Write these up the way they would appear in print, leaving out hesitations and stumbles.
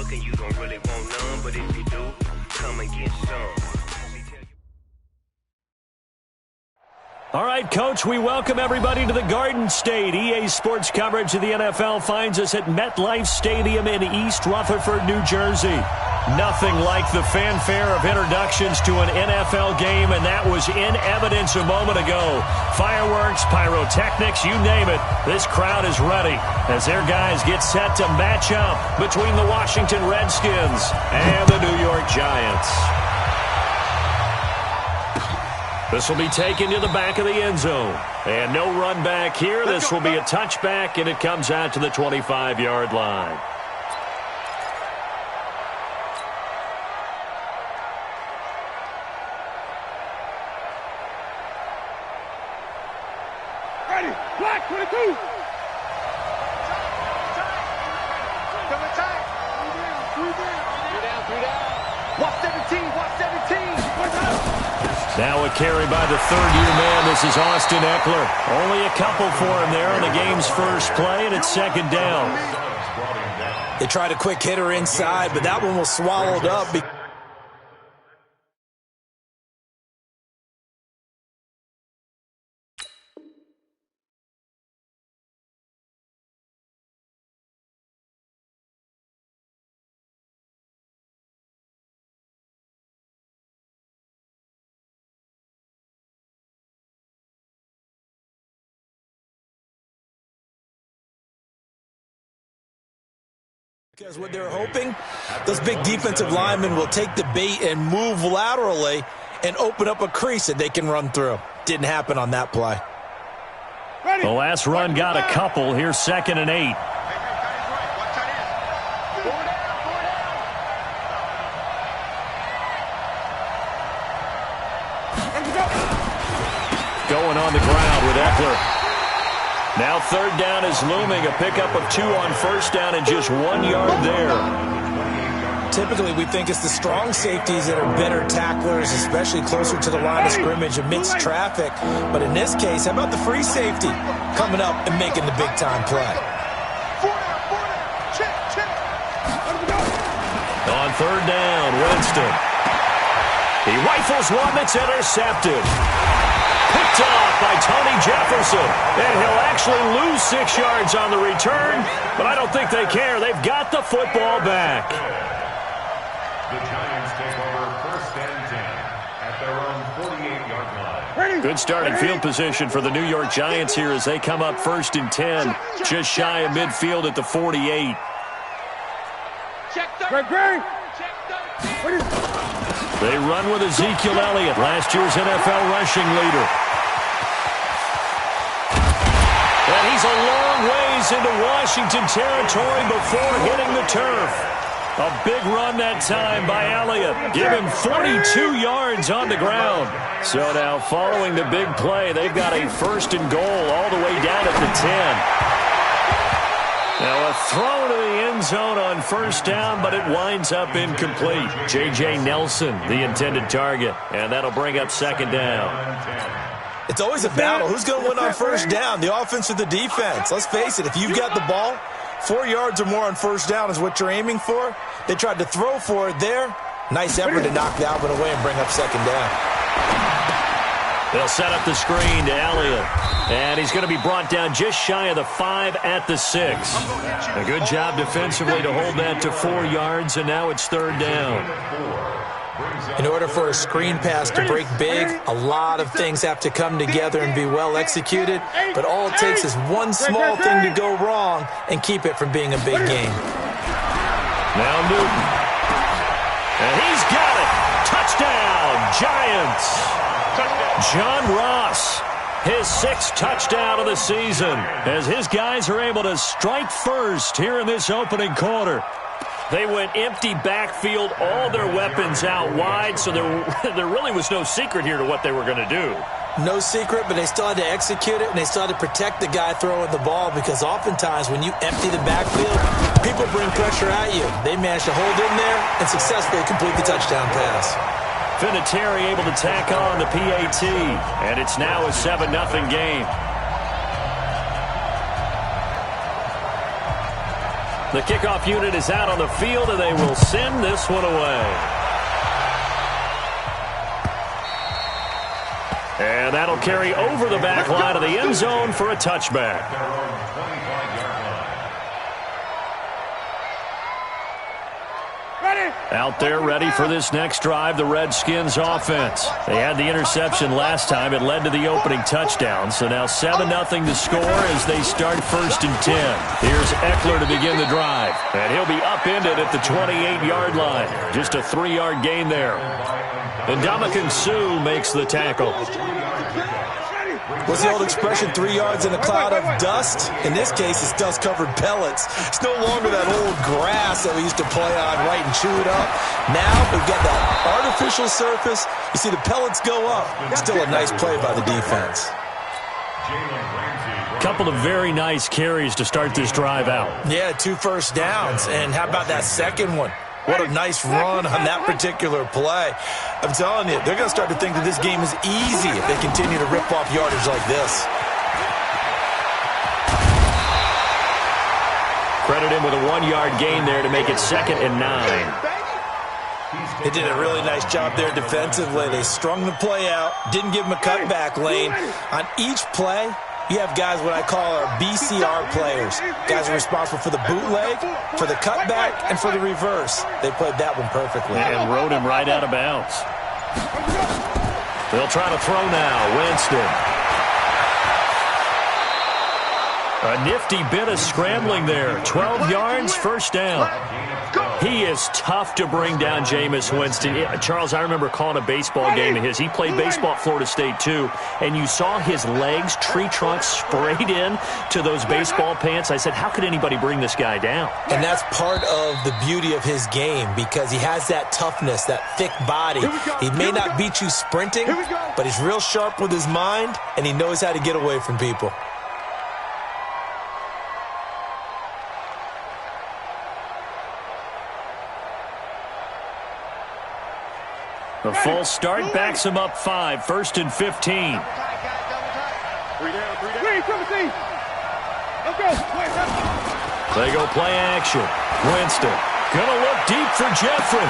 looking, you don't really want none, but if you do, come and get some. All right, Coach, we welcome everybody to the Garden State. EA Sports coverage of the NFL finds us at MetLife Stadium in East Rutherford, New Jersey. Nothing like the fanfare of introductions to an NFL game, and that was in evidence a moment ago. Fireworks, pyrotechnics, you name it. This crowd is ready as their guys get set to match up between the Washington Redskins and the New York Giants. This will be taken to the back of the end zone. And no run back here. This will be a touchback, and it comes out to the 25-yard line. Ready, black 22. Coming tight. Three down. Watch 17, watch 17. Now a carry by the third-year man. This is Austin Eckler. Only a couple for him there on the game's first play, and it's second down. They tried a quick hitter inside, but that one was swallowed up. Because what they're hoping, those big defensive linemen will take the bait and move laterally and open up a crease that they can run through. Didn't happen on that play. The last run got a couple. Here's 2nd and 8. Going on the ground with Eckler. Now 3rd down is looming, a pickup of 2 on 1st down and just 1 yard there. Typically, we think it's the strong safeties that are better tacklers, especially closer to the line of scrimmage amidst traffic. But in this case, how about the free safety coming up and making the big-time play? On 3rd down, Winston. He rifles one that's intercepted. Picked off by Tony Jefferson. And he'll actually lose 6 yards on the return, but I don't think they care. They've got the football back. The Giants take over 1st and 10 at their own 48-yard line. Good starting field position for the New York Giants here as they come up 1st and 10, just shy of midfield at the 48. They run with Ezekiel Elliott, last year's NFL rushing leader. And he's a long ways into Washington territory before hitting the turf. A big run that time by Elliott. Give him 42 yards on the ground. So now following the big play, they've got a 1st and goal all the way down at the 10. Now a throw to the end zone on 1st down, but it winds up incomplete. J.J. Nelson, the intended target, and that'll bring up 2nd down. It's always a battle. Who's going to win on 1st down, the offense or the defense? Let's face it, if you've got the ball, 4 yards or more on 1st down is what you're aiming for. They tried to throw for it there. Nice effort to knock that one away and bring up 2nd down. They'll set up the screen to Elliott. And he's going to be brought down just shy of the 5 at the 6. A good job defensively to hold that to 4 yards, and now it's 3rd down. In order for a screen pass to break big, a lot of things have to come together and be well executed, but all it takes is one small thing to go wrong and keep it from being a big game. Now Newton. And he's got it. Touchdown, Giants. John Ross, his 6th touchdown of the season, as his guys are able to strike first here in this opening quarter. They went empty backfield, all their weapons out wide, so there really was no secret here to what they were going to do. No secret, but they still had to execute it, and they still had to protect the guy throwing the ball, because oftentimes when you empty the backfield, people bring pressure at you. They managed to hold in there and successfully complete the touchdown pass. Vinatieri able to tack on the PAT, and it's now a 7-0 game. The kickoff unit is out on the field, and they will send this one away. And that'll carry over the back line of the end zone for a touchback. Out there ready for this next drive, the Redskins offense. They had the interception last time. It led to the opening touchdown. So now 7-0 to score as they start 1st and 10. Here's Eckler to begin the drive. And he'll be upended at the 28-yard line. Just a 3-yard gain there. And Ndamukong Suh makes the tackle. What's the old expression, 3 yards in a cloud of dust? In this case, it's dust-covered pellets. It's no longer that old grass that we used to play on, right, and chew it up. Now we've got that artificial surface. You see the pellets go up. Still a nice play by the defense. Couple of very nice carries to start this drive out. Yeah, 2 first downs. And how about that second one? What a nice run on that particular play. I'm telling you, they're going to start to think that this game is easy if they continue to rip off yardage like this. Credit him with a 1-yard gain there to make it 2nd and 9. They did a really nice job there defensively. They strung the play out, didn't give him a cutback lane. On each play, you have guys what I call our BCR players. Guys are responsible for the bootleg, for the cutback, and for the reverse. They played that one perfectly. And rode him right out of bounds. They'll try to throw now. Winston. A nifty bit of scrambling there. 12 yards, 1st down. He is tough to bring down, Jameis Winston. Charles, I remember calling a baseball game of his. He played baseball at Florida State, too. And you saw his legs, tree trunks sprayed in to those baseball pants. I said, how could anybody bring this guy down? And that's part of the beauty of his game because he has that toughness, that thick body. He may not beat you sprinting, but he's real sharp with his mind, and he knows how to get away from people. The full start backs him up 5, 1st and 15. They go play action. Winston gonna look deep for Jeffrey.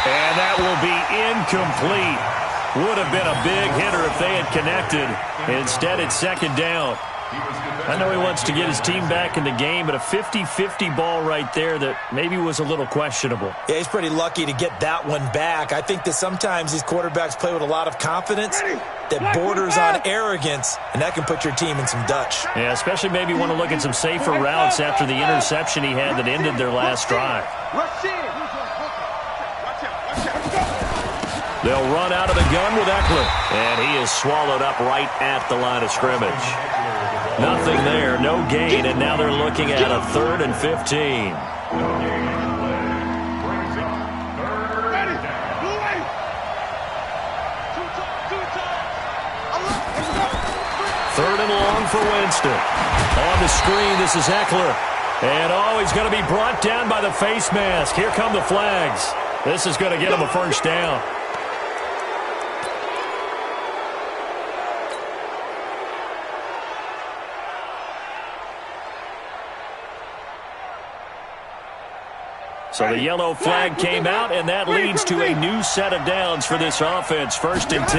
And that will be incomplete. Would have been a big hitter if they had connected. Instead, it's 2nd down. I know he wants to get his team back in the game, but a 50-50 ball right there that maybe was a little questionable. Yeah, he's pretty lucky to get that one back. I think that sometimes these quarterbacks play with a lot of confidence that borders on arrogance, and that can put your team in some Dutch. Yeah, especially maybe want to look at some safer routes after the interception he had that ended their last drive. They'll run out of the gun with Eckler, and he is swallowed up right at the line of scrimmage. Nothing there, no gain, and now they're looking at a 3rd and 15. Third and long for Winston. On the screen, this is Eckler. And he's going to be brought down by the face mask. Here come the flags. This is going to get him a 1st down. So the yellow flag came out, and that leads to a new set of downs for this offense. 1st and 10.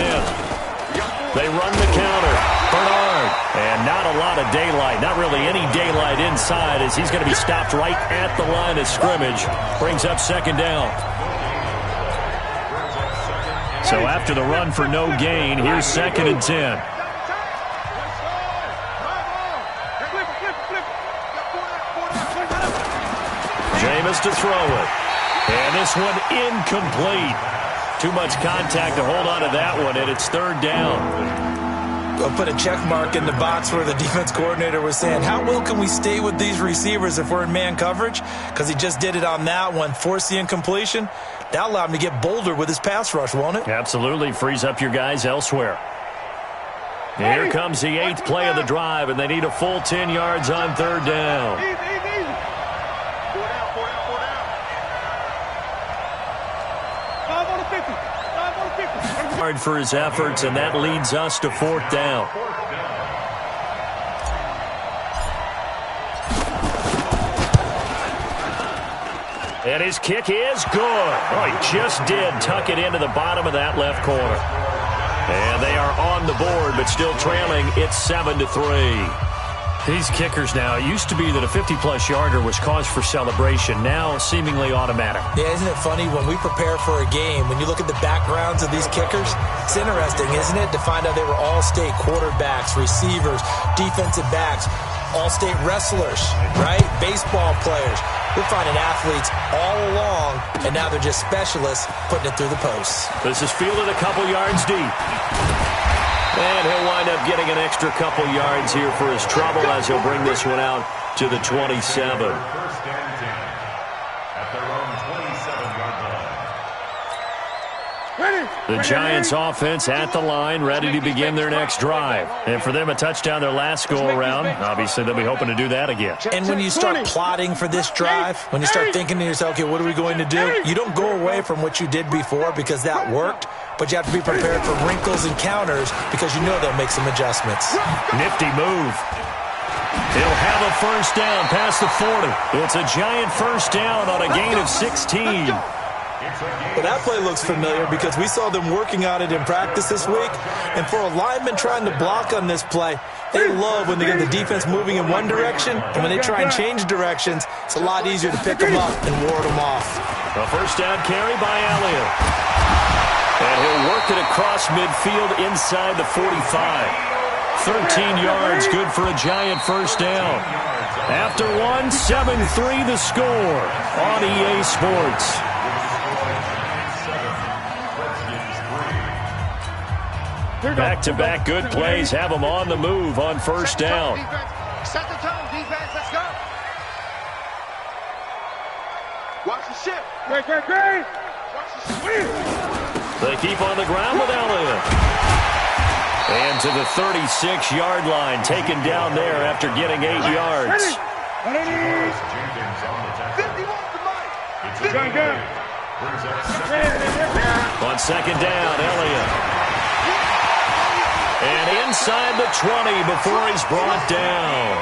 They run the counter. Bernard. And not a lot of daylight. Not really any daylight inside as he's going to be stopped right at the line of scrimmage. Brings up 2nd down. So after the run for no gain, here's 2nd and 10. Jameis to throw it. And this one incomplete. Too much contact to hold on to that one, and it's 3rd down. I'll put a check mark in the box where the defense coordinator was saying, how well can we stay with these receivers if we're in man coverage? Because he just did it on that one, forced the incompletion. That allowed him to get bolder with his pass rush, won't it? Absolutely. Frees up your guys elsewhere. Here comes the 8th play of the drive, and they need a full 10 yards on 3rd down. Hard for his efforts, and that leads us to 4th down. And his kick is good. Oh, he just did tuck it into the bottom of that left corner. And they are on the board, but still trailing. It's 7-3. These kickers now, it used to be that a 50-plus yarder was cause for celebration. Now, seemingly automatic. Yeah, isn't it funny? When we prepare for a game, when you look at the backgrounds of these kickers, it's interesting, isn't it, to find out they were all-state quarterbacks, receivers, defensive backs, all-state wrestlers, right? Baseball players. We're finding athletes all along, and now they're just specialists putting it through the posts. This is fielded a couple yards deep. And he'll wind up getting an extra couple yards here for his trouble as he'll bring this one out to the 27. First and 10 at their own 27-yard line. The Giants offense at the line, ready to begin their next drive. And for them, a touchdown their last go-around. Obviously, they'll be hoping to do that again. And when you start plotting for this drive, when you start thinking to yourself, okay, what are we going to do? You don't go away from what you did before because that worked, but you have to be prepared for wrinkles and counters because you know they'll make some adjustments. Nifty move. He'll have a first down past the 40. It's a Giant first down on a gain of 16. Well, that play looks familiar because we saw them working on it in practice this week. And for a lineman trying to block on this play, they love when they get the defense moving in one direction. And when they try and change directions, it's a lot easier to pick them up and ward them off. A first down carry by Elliott. And he'll work it across midfield inside the 45. 13 yards, good for a Giant first down. After one, 7-3 the score on EA Sports. Back-to-back good plays have them on the move on first down. Set the tone, defense. Let's go. Watch the ship. Great. Watch the swing. They keep on the ground with Elliott. And to the 36-yard line, taken down there after getting 8 yards. 51 to Mike. On second down, Elliott. And inside the 20 before he's brought down.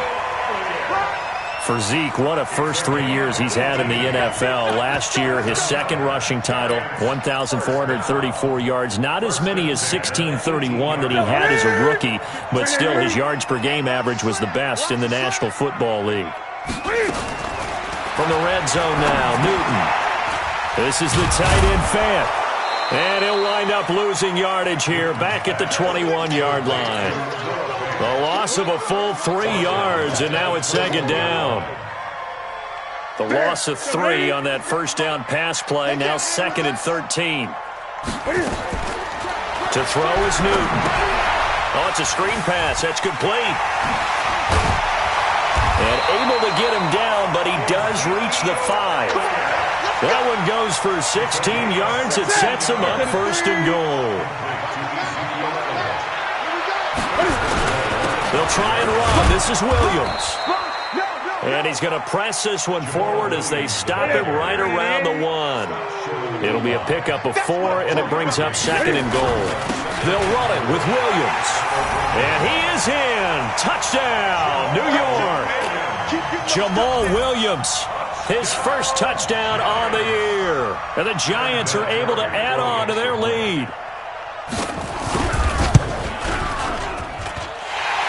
For Zeke, what a first 3 years he's had in the NFL. Last year, his second rushing title, 1,434 yards. Not as many as 1,631 that he had as a rookie, but still his yards per game average was the best in the National Football League. From the red zone now, Newton. This is the tight end Fant. And he'll wind up losing yardage here back at the 21-yard line. The loss of a full 3 yards, and now it's second down. The loss of 3 on that first down pass play, now second and 13. To throw is Newton. Oh, it's a screen pass. That's complete. And able to get him down, but he does reach the 5. That one goes for 16 yards. It sets him up first and goal. They'll try and run. This is Williams. And he's going to press this one forward as they stop him right around the 1. It'll be a pickup of 4, and it brings up second and goal. They'll run it with Williams. And he is in. Touchdown, New York. Jamal Williams. His first touchdown on the year. And the Giants are able to add on to their lead.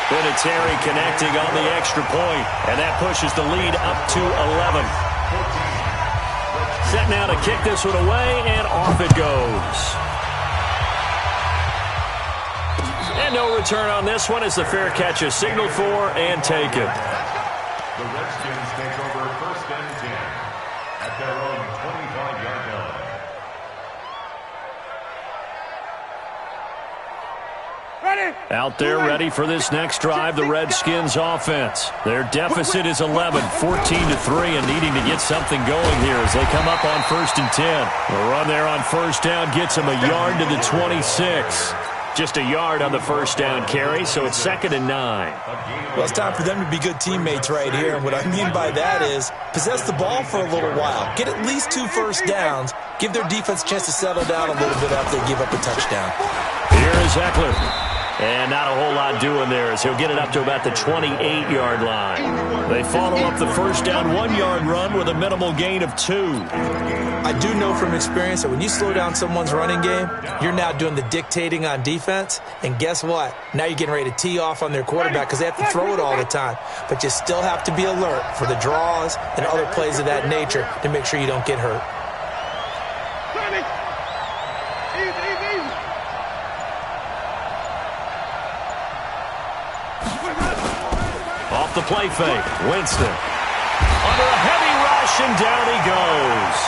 Vinatieri connecting on the extra point, and that pushes the lead up to 11. Set now to kick this one away, and off it goes. And no return on this one as the fair catch is signaled for and taken. The Redskins take over first and 10 at their own 25-yard line. Out there ready for this next drive, the Redskins offense. Their deficit is 11, 14-3, and needing to get something going here as they come up on first and 10. The run there on first down gets them a yard to the 26. Just a yard on the first down carry, so it's second and 9. Well, it's time for them to be good teammates right here. And what I mean by that is possess the ball for a little while. Get at least 2 first downs. Give their defense a chance to settle down a little bit after they give up a touchdown. Here is Eckler. And not a whole lot doing there as he'll get it up to about the 28-yard line. They follow up the first down 1-yard run with a minimal gain of 2. I do know from experience that when you slow down someone's running game, you're now doing the dictating on defense. And guess what? Now you're getting ready to tee off on their quarterback because they have to throw it all the time. But you still have to be alert for the draws and other plays of that nature to make sure you don't get hurt. Off the play fake, Winston. Under a heavy rush, and down he goes.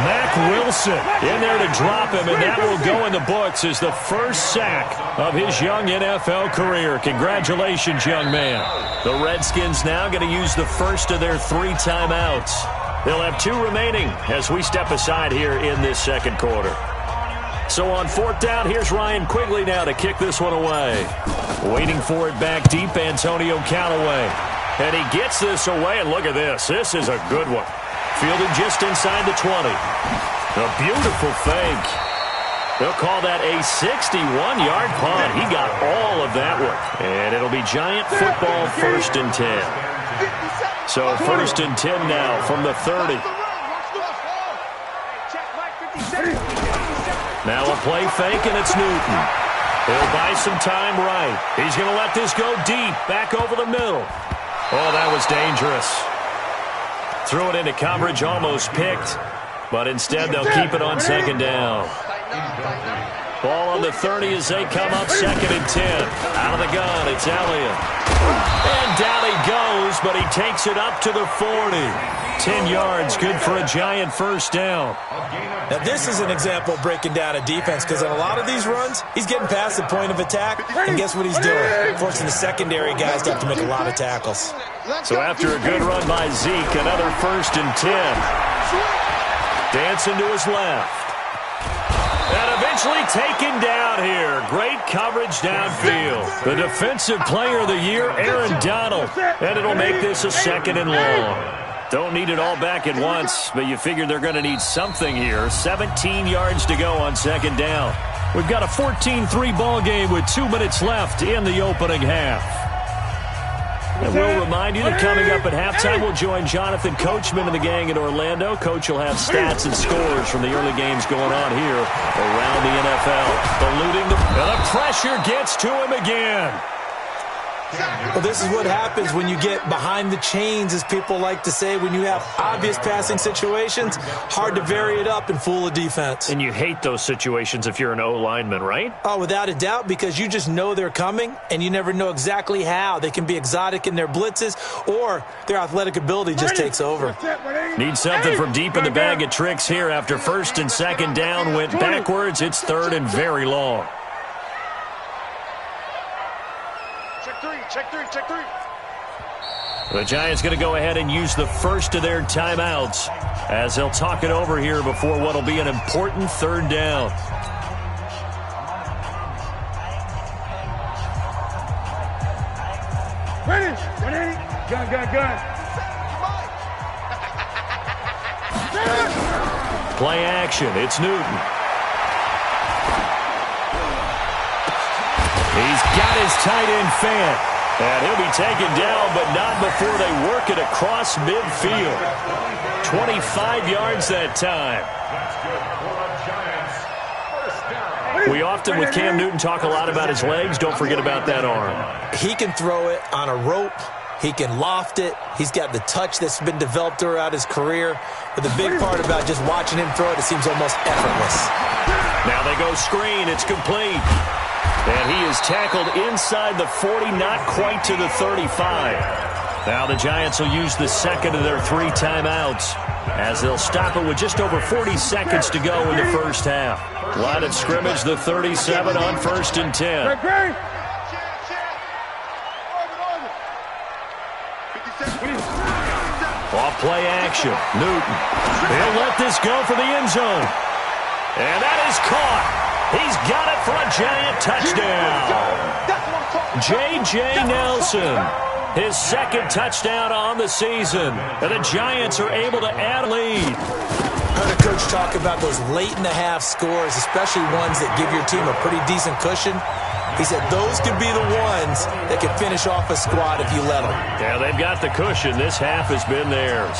Mack Wilson in there to drop him, and that will go in the books as the first sack of his young NFL career. Congratulations, young man. The Redskins now going to use the first of their 3 timeouts. They'll have 2 remaining as we step aside here in this second quarter. So on 4th down, here's Ryan Quigley now to kick this one away. Waiting for it back deep, Antonio Callaway. And he gets this away, and look at this. This is a good one. Fielded just inside the 20. A beautiful fake. They'll call that a 61-yard punt. He got all of that one. And it'll be Giant football 1st and 10. So 1st and 10 now from the 30. Now a play fake, and it's Newton. He'll buy some time right. He's going to let this go deep, back over the middle. Oh, that was dangerous. Threw it into coverage, almost picked. But instead, they'll keep it on 2nd down. Ball on the 30 as they come up 2nd and 10. Out of the gun, it's Elliott. And down he goes, but he takes it up to the 40. 10 yards, good for a Giant first down. Now, this is an example of breaking down a defense because in a lot of these runs, he's getting past the point of attack, and guess what he's doing? Forcing the secondary guys to have to make a lot of tackles. So after a good run by Zeke, another 1st and 10. Dancing to his left. And eventually taken down here. Great coverage downfield. The Defensive Player of the Year, Aaron Donald. And it'll make this a 2nd and long. Don't need it all back at once, but you figure they're going to need something here. 17 yards to go on 2nd down. We've got a 14-3 ball game with 2 minutes left in the opening half. And we'll remind you that coming up at halftime, we'll join Jonathan Coachman and the gang in Orlando. Coach will have stats and scores from the early games going on here around the NFL. And the pressure gets to him again. Well, this is what happens when you get behind the chains, as people like to say. When you have obvious passing situations, hard to vary it up and fool a defense. And you hate those situations if you're an O-lineman, right? Oh, without a doubt, because you just know they're coming, and you never know exactly how. They can be exotic in their blitzes, or their athletic ability just takes over. Need something from deep in the bag of tricks here after 1st and 2nd down. Went backwards. It's 3rd and very long. Check three. The Giants going to go ahead and use the first of their timeouts as they'll talk it over here before what will be an important 3rd down. Ready. Gun. Play action. It's Newton. He's got his tight end fan. And he'll be taken down, but not before they work it across midfield. 25 yards that time. We often, with Cam Newton, talk a lot about his legs. Don't forget about that arm. He can throw it on a rope. He can loft it. He's got the touch that's been developed throughout his career. But the big part about just watching him throw it seems almost effortless. Now they go screen. It's complete. And he is tackled inside the 40, not quite to the 35. Now the Giants will use the 2nd of their 3 timeouts as they'll stop it with just over 40 seconds to go in the first half. Line of scrimmage, the 37 on 1st and 10. Off play action, Newton. He'll let this go for the end zone. And that is caught. He's got it for a Giant touchdown. J.J. Nelson, his 2nd touchdown on the season. And the Giants are able to add a lead. I heard a coach talk about those late-in-the-half scores, especially ones that give your team a pretty decent cushion. He said those could be the ones that could finish off a squad if you let them. Yeah, they've got the cushion. This half has been theirs.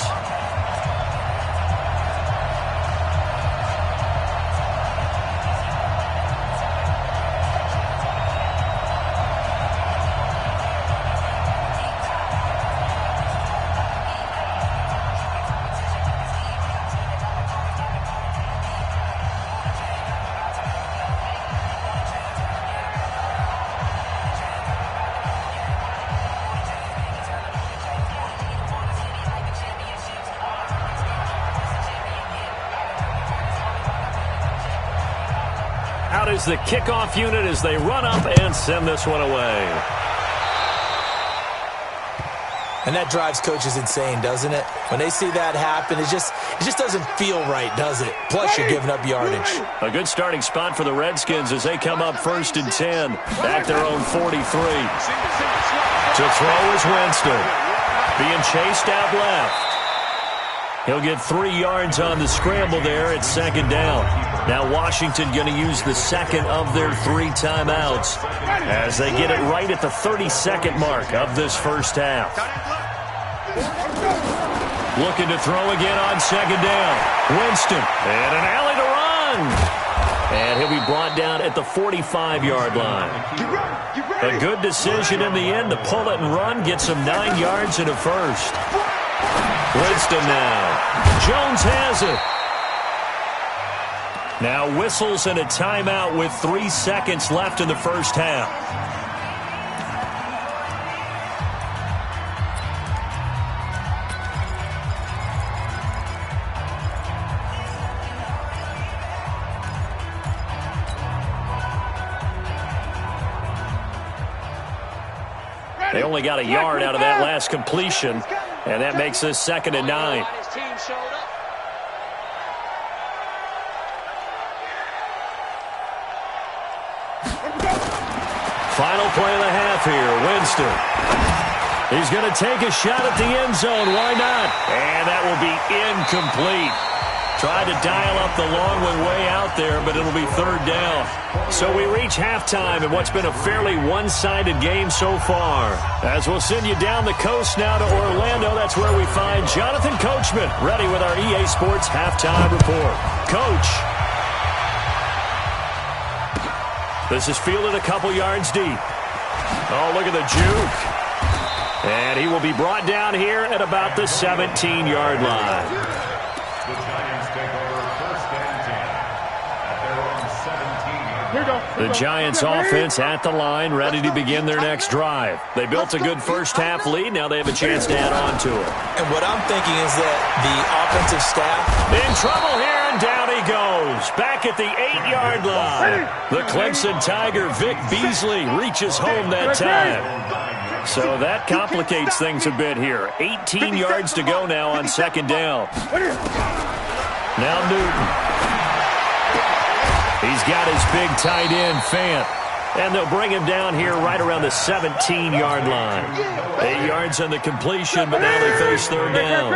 Out is the kickoff unit as they run up and send this one away. And that drives coaches insane, doesn't it? When they see that happen, it just doesn't feel right, does it? Plus, you're giving up yardage. A good starting spot for the Redskins as they come up 1st and 10 at their own 43. To throw is Winston. Being chased out left. He'll get 3 yards on the scramble there at 2nd down. Now Washington going to use the second of their 3 timeouts as they get it right at the 32nd mark of this first half. Looking to throw again on 2nd down. Winston, and an alley to run. And he'll be brought down at the 45-yard line. A good decision in the end to pull it and run, gets him 9 yards and a first. Winston now. Jones has it. Now whistles and a timeout with 3 seconds left in the first half. They only got a yard out of that last completion, and that makes this 2nd and 9. Final play of the half here, Winston. He's going to take a shot at the end zone. Why not? And that will be incomplete. Tried to dial up the long one way out there, but it'll be 3rd down. So we reach halftime in what's been a fairly one-sided game so far. As we'll send you down the coast now to Orlando, that's where we find Jonathan Coachman, ready with our EA Sports Halftime Report. Coach. This is fielded a couple yards deep. Oh, look at the juke. And he will be brought down here at about the 17-yard line. The Giants take over 1st and 10 at their own 17-yard line. The Giants offense at the line, ready to begin their next drive. They built a good first half lead. Now they have a chance to add on to it. And what I'm thinking is that the offensive staff in trouble here, and down he goes. Back at the 8-yard line. The Clemson Tiger, Vic Beasley, reaches home that time. So that complicates things a bit here. 18 yards to go now on 2nd down. Now Newton. He's got his big tight end, Fant. And they'll bring him down here right around the 17-yard line. 8 yards on the completion, but now they face 3rd down.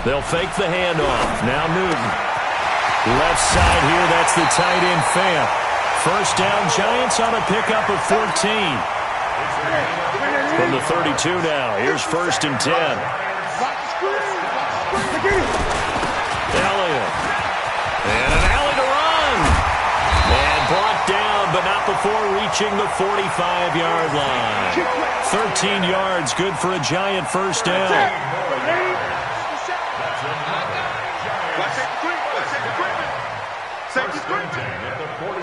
They'll fake the handoff. Now Newton. Left side here, that's the tight end, Fant. 1st down, Giants on a pickup of 14. From the 32 now, here's 1st and 10. Elliott. And an alley to run. And brought down, but not before reaching the 45-yard line. 13 yards, good for a Giant 1st down.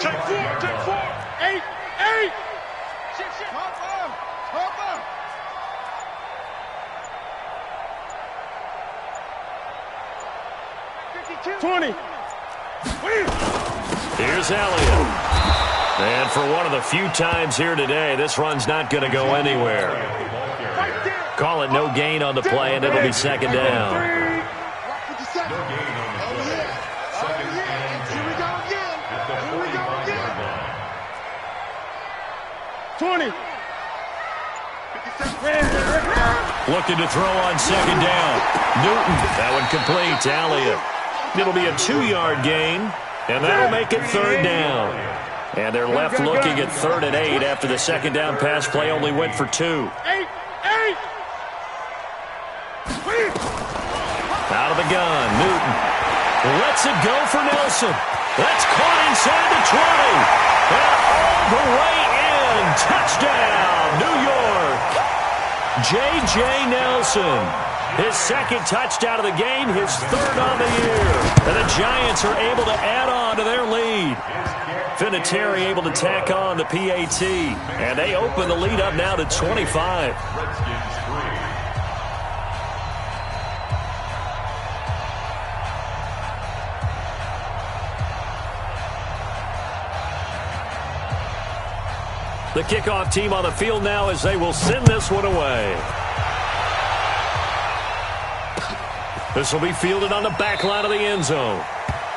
Take 4. 8. Hop up. 20. Here's Elliott. And for one of the few times here today, this run's not going to go anywhere. Call it no gain on the play, and it'll be 2nd down. 20. Looking to throw on second down. Newton, that one complete to Elliott. It'll be a 2-yard gain, and that'll make it third down. And they're left looking at 3rd and 8 after the second down pass play only went for 2. Out of the gun, Newton lets it go for Nelson. That's caught inside the 20. And all the way in. Touchdown, New York. J.J. Nelson. His second touchdown of the game, his 3rd on the year. And the Giants are able to add on to their lead. Vinatieri able to tack on the PAT. And they open the lead up now to 25. The kickoff team on the field now as they will send this one away. This will be fielded on the back line of the end zone.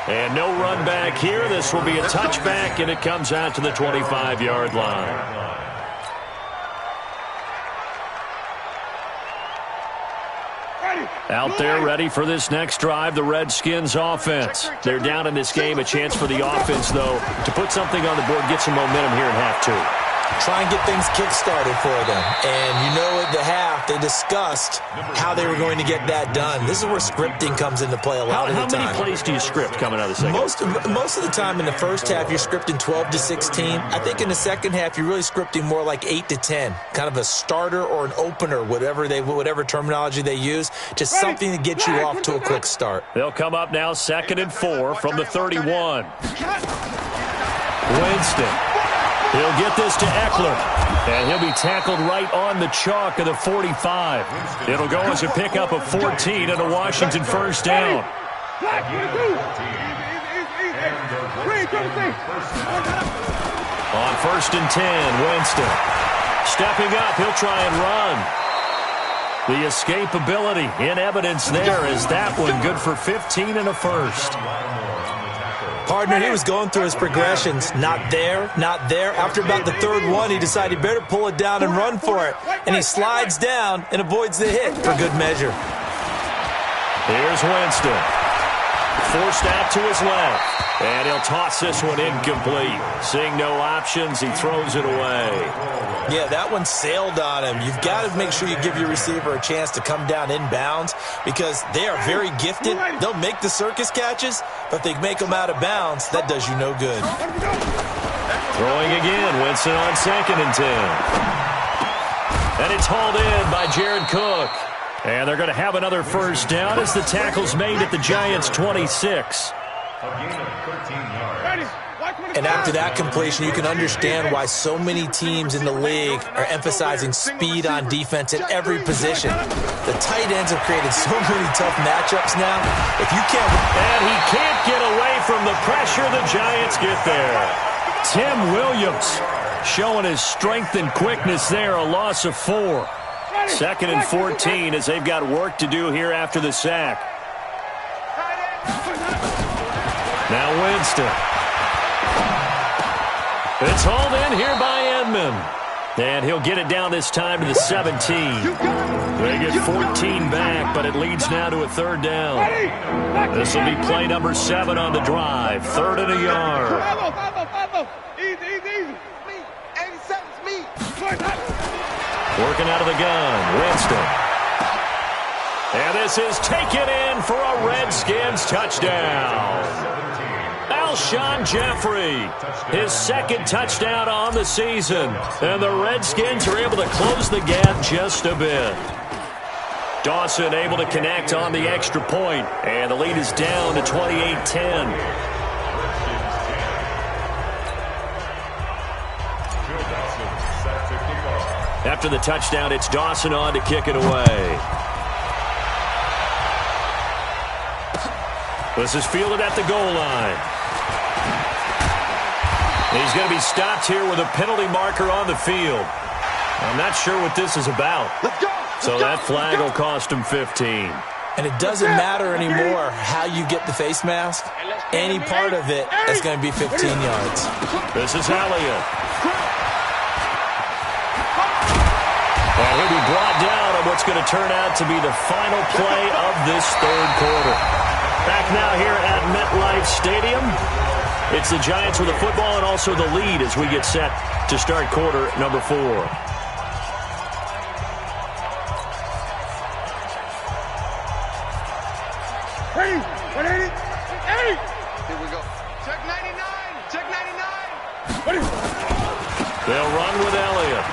And no run back here. This will be a touchback, and it comes out to the 25-yard line. Out there ready for this next drive, the Redskins offense. They're down in this game. A chance for the offense, though, to put something on the board, get some momentum here in half 2. Try and get things kick-started for them. And you know at the half, they discussed how they were going to get that done. This is where scripting comes into play a lot of the time. How many plays do you script coming out of the second? Most of the time in the first half, you're scripting 12 to 16. I think in the second half, you're really scripting more like 8 to 10. Kind of a starter or an opener, whatever terminology they use. Just something to get you off to a quick start. They'll come up now 2nd and 4 from the 31. Winston. He'll get this to Eckler, and he'll be tackled right on the chalk of the 45. It'll go as a pickup of 14 and a Washington first down. On 1st and 10, Winston. Stepping up, he'll try and run. The escapability in evidence there is that one good for 15 and a first. Partner, he was going through his progressions. Not there, not there. After about the 3rd one, he decided he better pull it down and run for it. And he slides down and avoids the hit for good measure. Here's Winston. Forced out to his left. And he'll toss this one incomplete. Seeing no options, he throws it away. Yeah, that one sailed on him. You've got to make sure you give your receiver a chance to come down inbounds because they are very gifted. They'll make the circus catches, but if they make them out of bounds, that does you no good. Throwing again, Winston on 2nd and 10. And it's hauled in by Jared Cook. And they're going to have another first down as the tackle's made at the Giants' 26. And after that completion, you can understand why so many teams in the league are emphasizing speed on defense at every position. The tight ends have created so many tough matchups now. If you can't... And he can't get away from the pressure. The Giants get there. Tim Williams showing his strength and quickness there, a loss of 4. 2nd and 14 as they've got work to do here after the sack. Now Winston. It's hauled in here by Edmond. And he'll get it down this time to the 17. They get 14 back, but it leads now to a 3rd down. This will be play number 7 on the drive. 3rd and a yard. Working out of the gun, Winston. And this is taken in for a Redskins touchdown. Alshon Jeffrey, his 2nd touchdown on the season. And the Redskins are able to close the gap just a bit. Dawson able to connect on the extra point. And the lead is down to 28-10. After the touchdown, it's Dawson on to kick it away. This is fielded at the goal line. He's going to be stopped here with a penalty marker on the field. I'm not sure what this is about. So that flag will cost him 15. And it doesn't matter anymore how you get the face mask. Any part of it, that's going to be 15 yards. This is Elliott. And he'll be brought down on what's going to turn out to be the final play of this third quarter. Back now here at MetLife Stadium. It's the Giants with the football and also the lead as we get set to start quarter number 4. Ready? 180? 80! Here we go. Check 99! Check 99! Ready? They'll run with Elliott.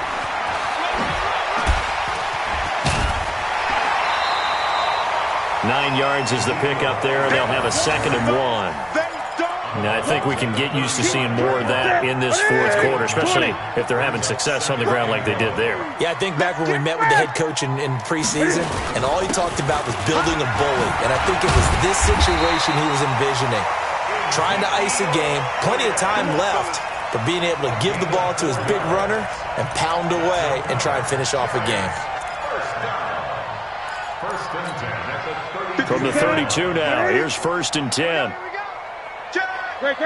Nine yards is the pickup there, and they'll have a 2nd and 1. Now, I think we can get used to seeing more of that in this fourth quarter, especially if they're having success on the ground like they did there. Yeah, I think back when we met with the head coach in preseason, and all he talked about was building a bully. And I think it was this situation he was envisioning. Trying to ice a game, plenty of time left, but being able to give the ball to his big runner and pound away and try and finish off a game. First and 10 at the 32. From the 32 now, here's 1st and 10. Great.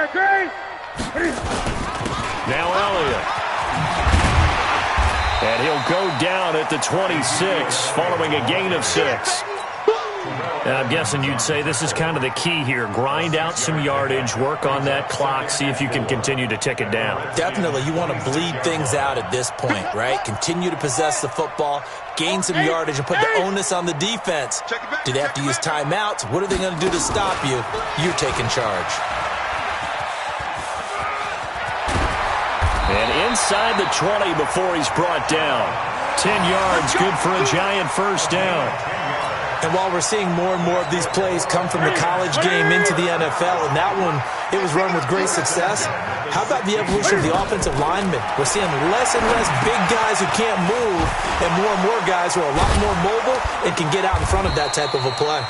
Now Elliott. And he'll go down at the 26 following a gain of 6. And I'm guessing you'd say this is kind of the key here. Grind out some yardage, work on that clock, see if you can continue to tick it down. Definitely, you want to bleed things out at this point, right? Continue to possess the football, gain some yardage, and put the onus on the defense. Do they have to use timeouts? What are they going to do to stop you? You're taking charge. And inside the 20 before he's brought down. 10 yards, good for a Giant first down. And while we're seeing more and more of these plays come from the college game into the NFL, and that one, it was run with great success, how about the evolution of the offensive linemen? We're seeing less and less big guys who can't move and more guys who are a lot more mobile and can get out in front of that type of a play.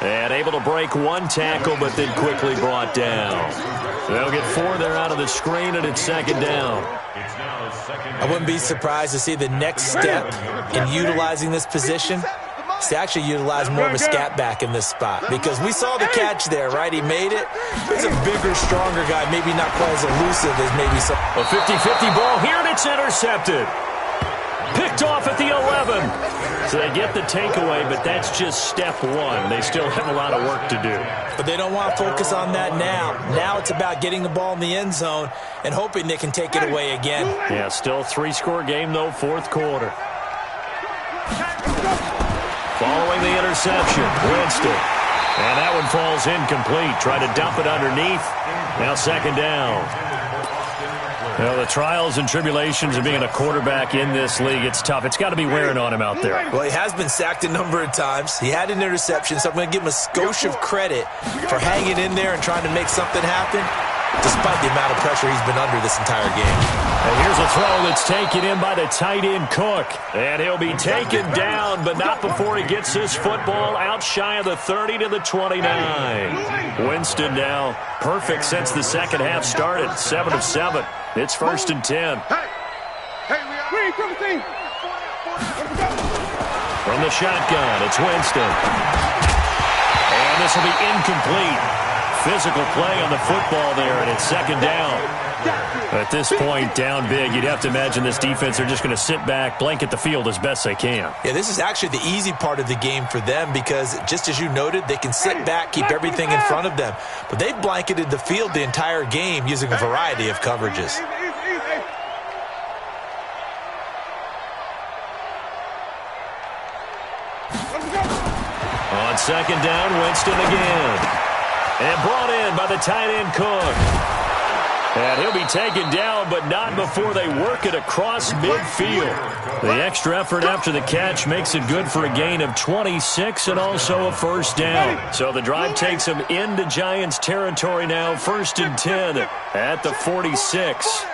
And able to break one tackle, but then quickly brought down. They'll get 4 there out of the screen, and it's 2nd down. I wouldn't be surprised to see the next step in utilizing this position is to actually utilize more of a scat back in this spot. Because we saw the catch there, right? He made it. He's a bigger, stronger guy, maybe not quite as elusive as maybe some. A 50-50 ball here, and it's intercepted. Picked off at the 11. So they get the takeaway, but that's just step 1. They still have a lot of work to do. But they don't want to focus on that now. Now it's about getting the ball in the end zone and hoping they can take it away again. Yeah, still a 3-score game, though, fourth quarter. Following the interception, Winston. And that one falls incomplete. Try to dump it underneath. Now 2nd down. Well, the trials and tribulations of being a quarterback in this league, it's tough. It's got to be wearing on him out there. Well, he has been sacked a number of times. He had an interception, so I'm going to give him a skosh of credit for hanging in there and trying to make something happen, despite the amount of pressure he's been under this entire game. And here's a throw that's taken in by the tight end Cook. And he'll be taken down, but not before he gets his football out shy of the 30 to the 29. Winston now perfect since the second half started. 7 of 7. It's 1st and 10. From the shotgun, it's Winston. And this will be incomplete. Physical play on the football there, and it's 2nd down. At this point, down big, you'd have to imagine this defense are just going to sit back, blanket the field as best they can. Yeah, this is actually the easy part of the game for them because, just as you noted, they can sit back, keep everything in front of them. But they've blanketed the field the entire game using a variety of coverages. On 2nd down, Winston again. And brought in by the tight end Cook. And he'll be taken down, but not before they work it across midfield. The extra effort after the catch makes it good for a gain of 26 and also a 1st down. So the drive takes them into Giants territory now, 1st and 10 at the 46.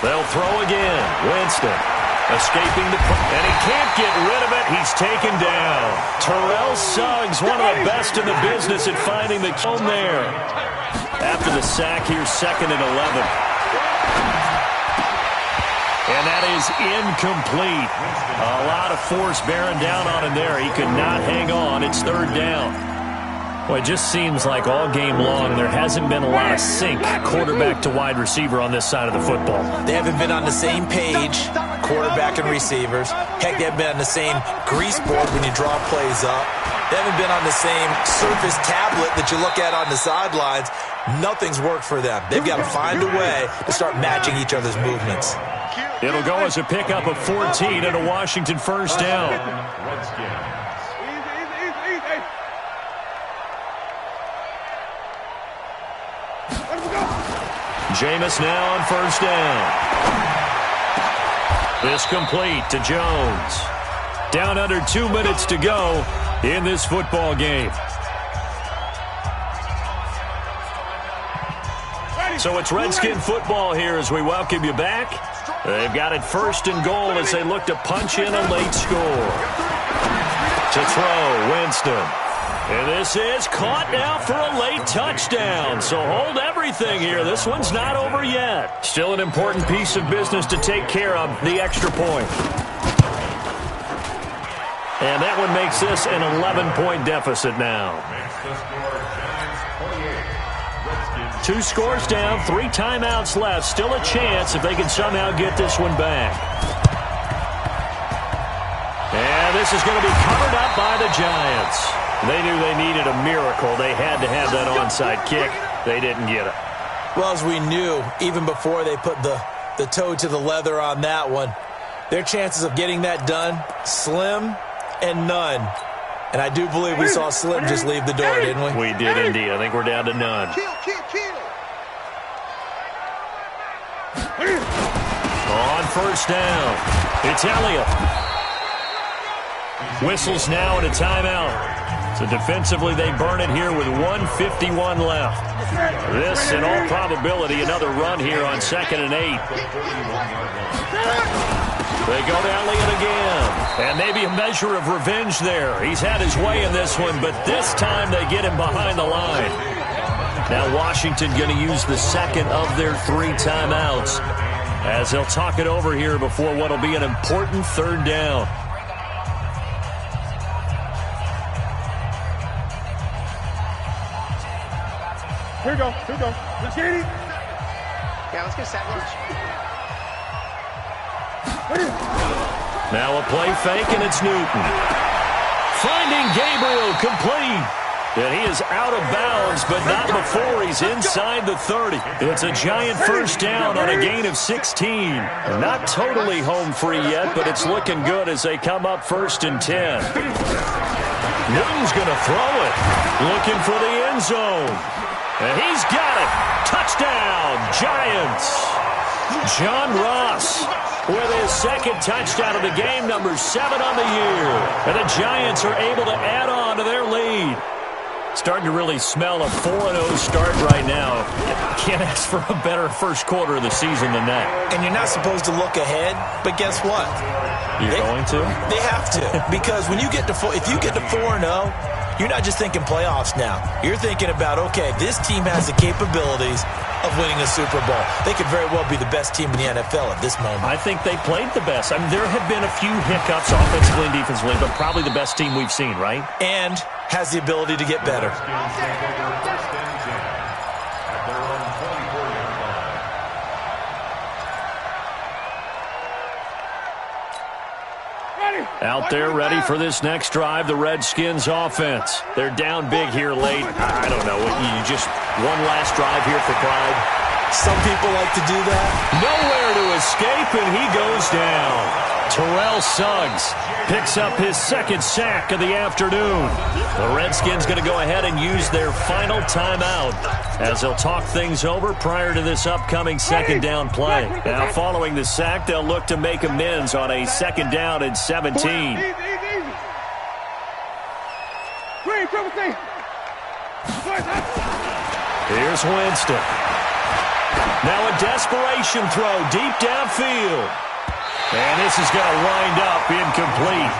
They'll throw again. Winston. Escaping the and he can't get rid of it. He's taken down. Terrell Suggs, one of the best in the business at finding the home there. After the sack, here's 2nd and 11. And that is incomplete. A lot of force bearing down on him there. He could not hang on. It's 3rd down. Well, it just seems like all game long there hasn't been a lot of sync quarterback to wide receiver on this side of the football. They haven't been on the same page, quarterback and receivers. Heck, they haven't been on the same grease board when you draw plays up. They haven't been on the same Surface tablet that you look at on the sidelines. Nothing's worked for them. They've got to find a way to start matching each other's movements. It'll go as a pickup of 14 and a Washington first down. Jameis now on first down. This complete to Jones. Down under 2 minutes to go in this football game. So it's Redskin football here as we welcome you back. They've got it first and goal as they look to punch in a late score. To throw, Winston. And this is caught now for a late touchdown. So hold everything here. This one's not over yet. Still an important piece of business to take care of, the extra point. And that one makes this an 11-point deficit now. 2 scores down, 3 timeouts left. Still a chance if they can somehow get this one back. And this is going to be covered up by the Giants. They knew they needed a miracle. They had to have that onside kick. They didn't get it. Well, as we knew, even before they put the toe to the leather on that one, their chances of getting that done, slim and none. And I do believe we saw Slim just leave the door, didn't we? We did indeed. I think we're down to none. On first down, it's Elliott. Whistles now and a timeout. So defensively, they burn it here with 1:51 left. This, in all probability, another run here on 2nd and 8. They go to Elliott again. And maybe a measure of revenge there. He's had his way in this one, but this time they get him behind the line. Now Washington going to use the second of their 3 timeouts as they'll talk it over here before what will be an important 3rd down. Here we go. Let's get it. Yeah, let's get set lunch. Now a play fake, and it's Newton. Finding Gabriel complete. And he is out of bounds, but not before he's inside the 30. It's a Giant first down on a gain of 16. Not totally home free yet, but it's looking good as they come up 1st and 10. Newton's going to throw it. Looking for the end zone. And he's got it. Touchdown, Giants. John Ross with his 2nd touchdown of the game, number 7 on the year. And the Giants are able to add on to their lead. Starting to really smell a 4-0 start right now. Can't ask for a better first quarter of the season than that. And you're not supposed to look ahead, but guess what? You're going to? They have to. Because when you get to if you get to 4-0, you're not just thinking playoffs now. You're thinking about, okay, this team has the capabilities of winning a Super Bowl. They could very well be the best team in the NFL at this moment. I think they played the best. I mean, there have been a few hiccups offensively and defensively, but probably the best team we've seen, right? And has the ability to get better. Out there ready for this next drive, the Redskins offense. They're down big here late. I don't know. You just one last drive here for pride. Some people like to do that. Nowhere to escape, and he goes down. Terrell Suggs picks up his 2nd sack of the afternoon. The Redskins going to go ahead and use their final timeout as they'll talk things over prior to this upcoming 2nd down play. Now, following the sack, they'll look to make amends on a 2nd down and 17. Here's Winston. Now a desperation throw deep downfield. And this is going to wind up incomplete.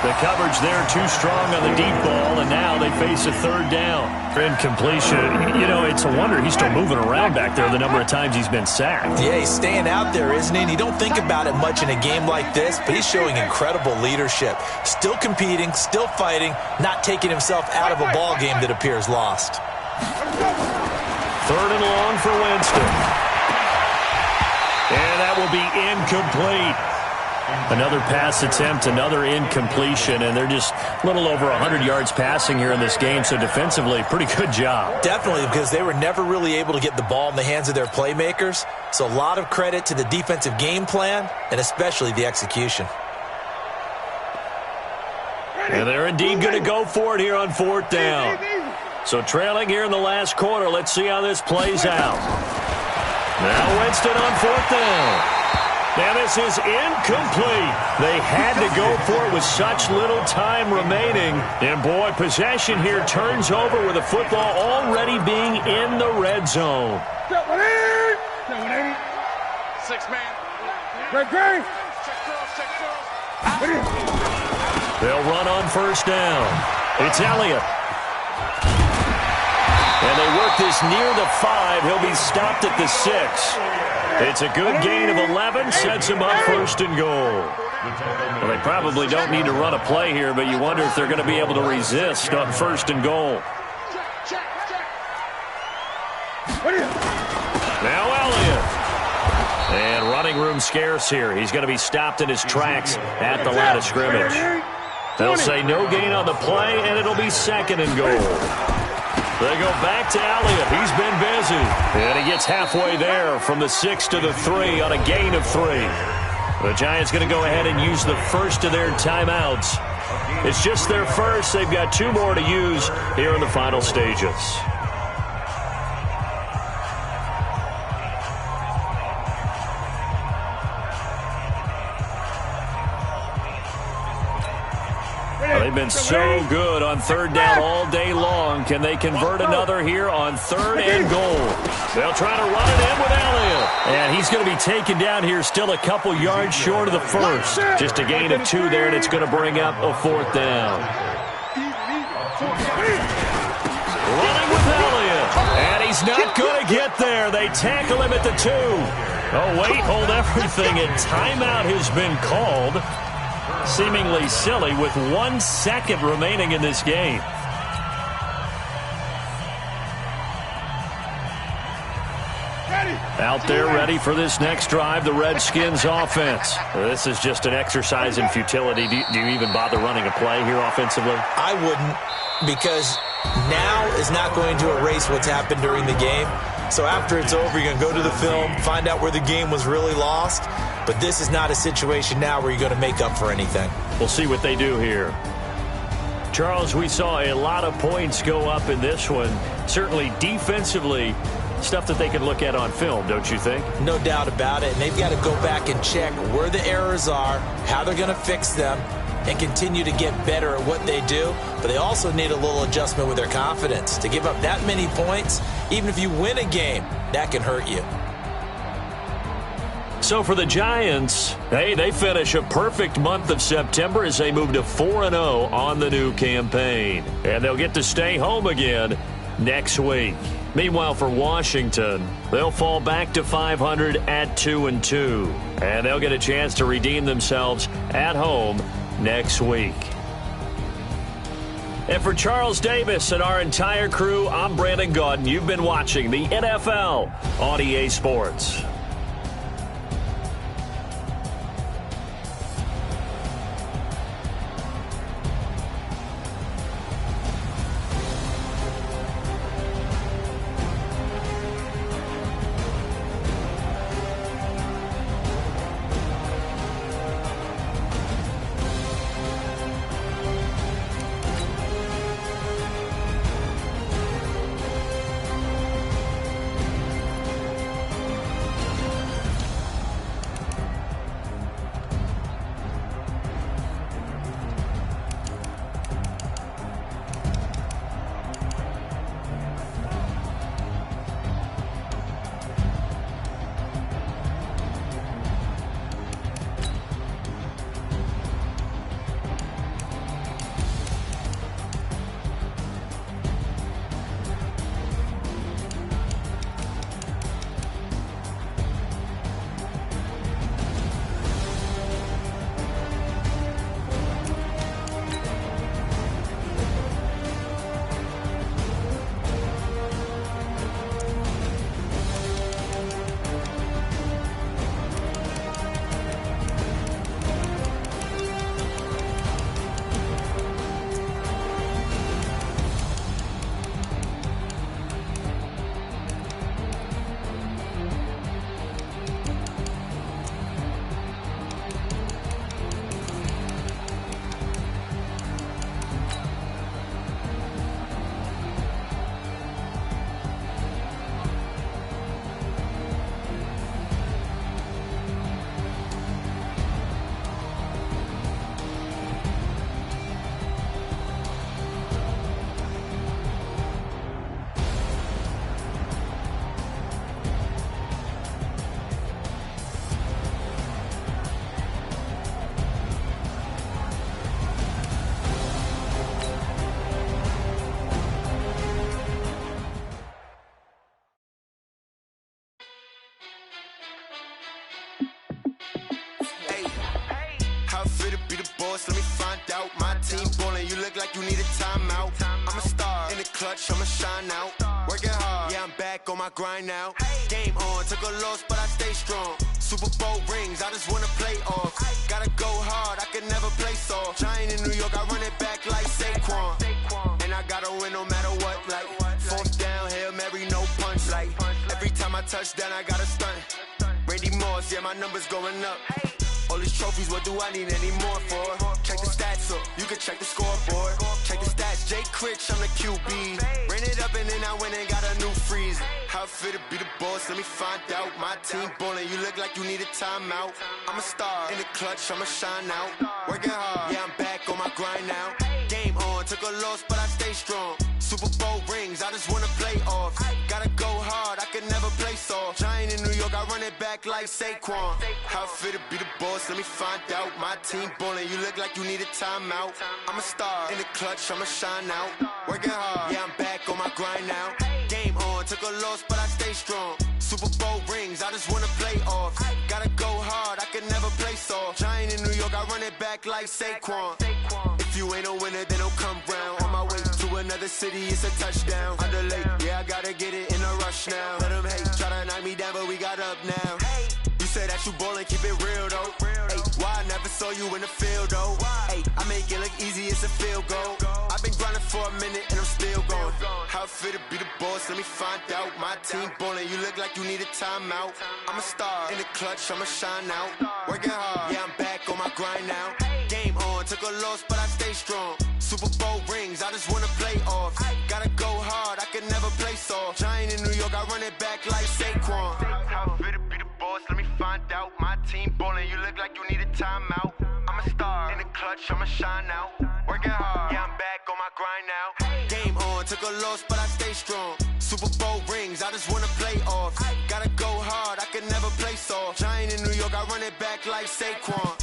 The coverage there too strong on the deep ball, and now they face a third down. Incompletion. You know, it's a wonder he's still moving around back there the number of times he's been sacked. Yeah, he's staying out there, isn't he? And you don't think about it much in a game like this, but he's showing incredible leadership. Still competing, still fighting, not taking himself out of a ball game that appears lost. Third and long for Winston. And that will be incomplete. Another pass attempt, another incompletion, and they're just a little over 100 yards passing here in this game, so defensively, pretty good job. Definitely, because they were never really able to get the ball in the hands of their playmakers, so a lot of credit to the defensive game plan, and especially the execution. And they're indeed going to go for it here on fourth down. So trailing here in the last quarter, let's see how this plays out. Now Winston on fourth down. Now this is incomplete. They had to go for it with such little time remaining. And boy, possession here turns over with the football already being in the red zone. 6-man. Great. They'll run on first down. It's Elliott. And they work this near the 5. He'll be stopped at the 6. It's a good gain of 11, sets him up first and goal. Well, they probably don't need to run a play here, but you wonder if they're going to be able to resist on first and goal. Now Elliott. And running room scarce here. He's going to be stopped in his tracks at the line of scrimmage. They'll say no gain on the play, and it'll be second and goal. They go back to Elliott. He's been busy. And he gets halfway there from the 6 to the 3 on a gain of 3. The Giants going to go ahead and use the first of their timeouts. It's just their first. They've got 2 more to use here in the final stages. They've been so good on third down all day long. Can they convert another here on third and goal? They'll try to run it in with Elliott. And he's going to be taken down here still a couple yards short of the first. Just a gain of 2 there, and it's going to bring up a fourth down. Running with Elliott. And he's not going to get there. They tackle him at the 2. Oh, wait, hold everything. A timeout has been called. Seemingly silly with 1 second remaining in this game. Out there ready for this next drive, the Redskins offense. This is just an exercise in futility. Do you even bother running a play here offensively? I wouldn't, because now is not going to erase what's happened during the game. So after it's over, you're going to go to the film, find out where the game was really lost. But this is not a situation now where you're going to make up for anything. We'll see what they do here. Charles, we saw a lot of points go up in this one. Certainly defensively, stuff that they can look at on film, don't you think? No doubt about it. And they've got to go back and check where the errors are, how they're going to fix them, and continue to get better at what they do. But they also need a little adjustment with their confidence. To give up that many points, even if you win a game, that can hurt you. So for the Giants, hey, they finish a perfect month of September as they move to 4-0 on the new campaign. And they'll get to stay home again next week. Meanwhile, for Washington, they'll fall back to 500 at 2-2. And they'll get a chance to redeem themselves at home next week. And for Charles Davis and our entire crew, I'm Brandon Gaudin. You've been watching the NFL on EA Sports. boss, let me find out. My team ballin', you look like you need a timeout. I'm a star, in the clutch, I'ma shine out. Working hard, yeah, I'm back on my grind now. Game on, took a loss, but I stay strong. Super Bowl rings, I just wanna play off. Gotta go hard, I can never play soft. Giant in New York, I run it back like Saquon. And I gotta win no matter what, like fourth down, Hail Mary, no punch. Like every time I touch down, I gotta stunt. Randy Moss, yeah, my numbers going up. All these trophies, what do I need any more for? Check the stats up, you can check the scoreboard. Check the stats, Jay Critch, I'm the QB. Ran it up and then I went and got a new freeze. How it feel to be the boss, let me find out. My team ballin', you look like you need a timeout. I'm a star, in the clutch, I'ma shine out. Working hard, yeah, I'm back on my grind now. Game on, took a loss, but I stay strong. Super Bowl rings, I just wanna play off. Gotta go hard, I can never play soft. Giant in New York, I run it back like Saquon. How it feel to be the boss, let me find out. My team ballin', you look like you need a timeout. I'm a star, in the clutch, I'ma shine out. Working hard, yeah, I'm back on my grind now. Game on, took a loss, but I stay strong. Super Bowl rings, I just wanna play off. Gotta go hard, I can never play soft. Giant in New York, I run it back like Saquon. If you ain't a winner, then don't come round. On my way to another city, it's a touchdown. Underlay, yeah, I gotta get it in a rush now. Let them hate, try to knock me down, but we got up now. You say that you ballin', keep it real though. Hey, why I never saw you in the field though? Hey, I make it look easy, it's a field goal. I've been grinding for a minute and I'm still going. How it feel to be the boss, let me find out. My team ballin', you look like you need a timeout. I'm a star, in the clutch, I'ma shine out. Working hard, yeah, I'm back on my grind now. Game on, took a loss, but I stay strong. Super Bowl rings, I just wanna play off. Gotta go hard, I can never play soft. Giant in New York, I run it back like Saquon. How it feel to be the boss, let me find out. My team ballin', you look like you need a timeout. I'm a star, in the clutch, I'ma shine out. Working hard, yeah, I'm back on my grind now. Game on, took a loss, but I stay strong. Super Bowl rings, I just wanna play off. Gotta go hard, I can never play soft. Giant in New York, I run it back like Saquon.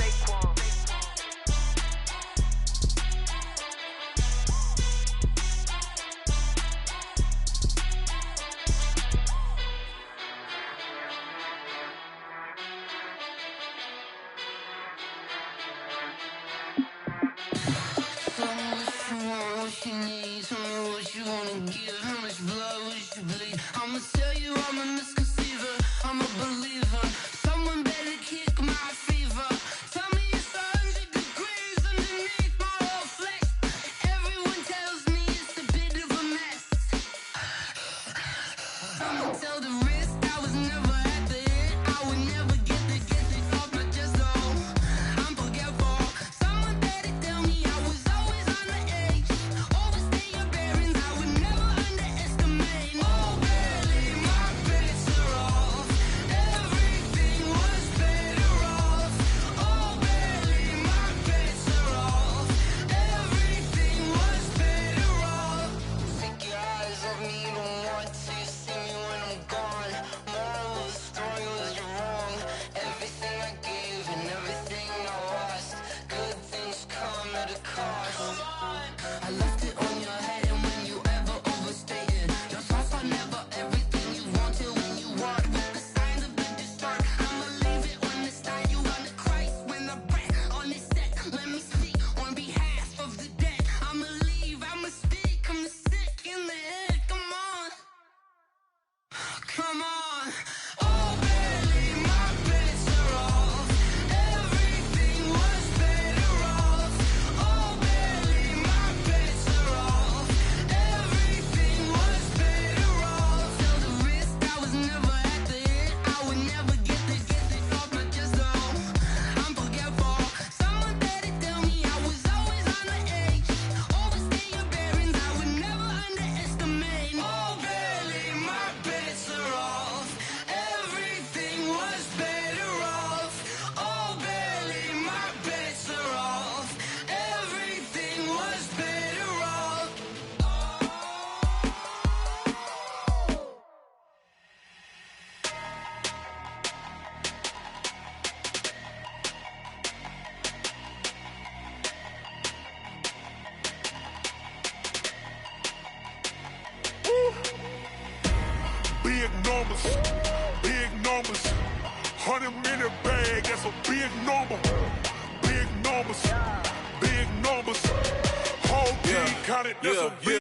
What you need, tell me what you wanna give. How much blood would you bleed? I'ma tell you I'm a misconceiver, I'm a believer. Someone better kick my fever. Tell me it's 100 degrees underneath my whole flesh. Everyone tells me it's a bit of a mess. I'ma tell the risk I was never at the end. I would never get the off my chest though. I'm forgetful. Someone better tell me I was always on the edge. Overstay your bearings, I would never underestimate. Oh, barely, my bets are off. Everything was better off. Oh, barely, my bets are off. Everything was better off. Take your eyes off me, don't want to see me when I'm gone. Moral of the story was you're wrong. Everything I gave and everything I lost. Good things come at a cost. I left it on your head, and when you ever overstated, your thoughts are never everything you wanted when you walked with the signs of the distort. I'ma leave it on the side. You on the Christ when the breath on this set. Let me speak on behalf of the dead. I'ma leave, I'ma speak. I'm the sick in the head. Come on, come on. Oh, barely, my bets are off. Everything was better off. Oh, barely, my bets are off. Everything was better off. Tell the risk I was never at the end. I would never get this off my chest though. I'm forgetful. Someone better tell me I was always on the edge. Overstay your bearings, I would never underestimate. Oh, barely, my bets are off. Everything was better off. Oh, barely, my bets are off. Everything was better off. Big numbers, big numbers. 100 minute bag, that's a big number. Big numbers. big numbers. Whole team counted, that's a big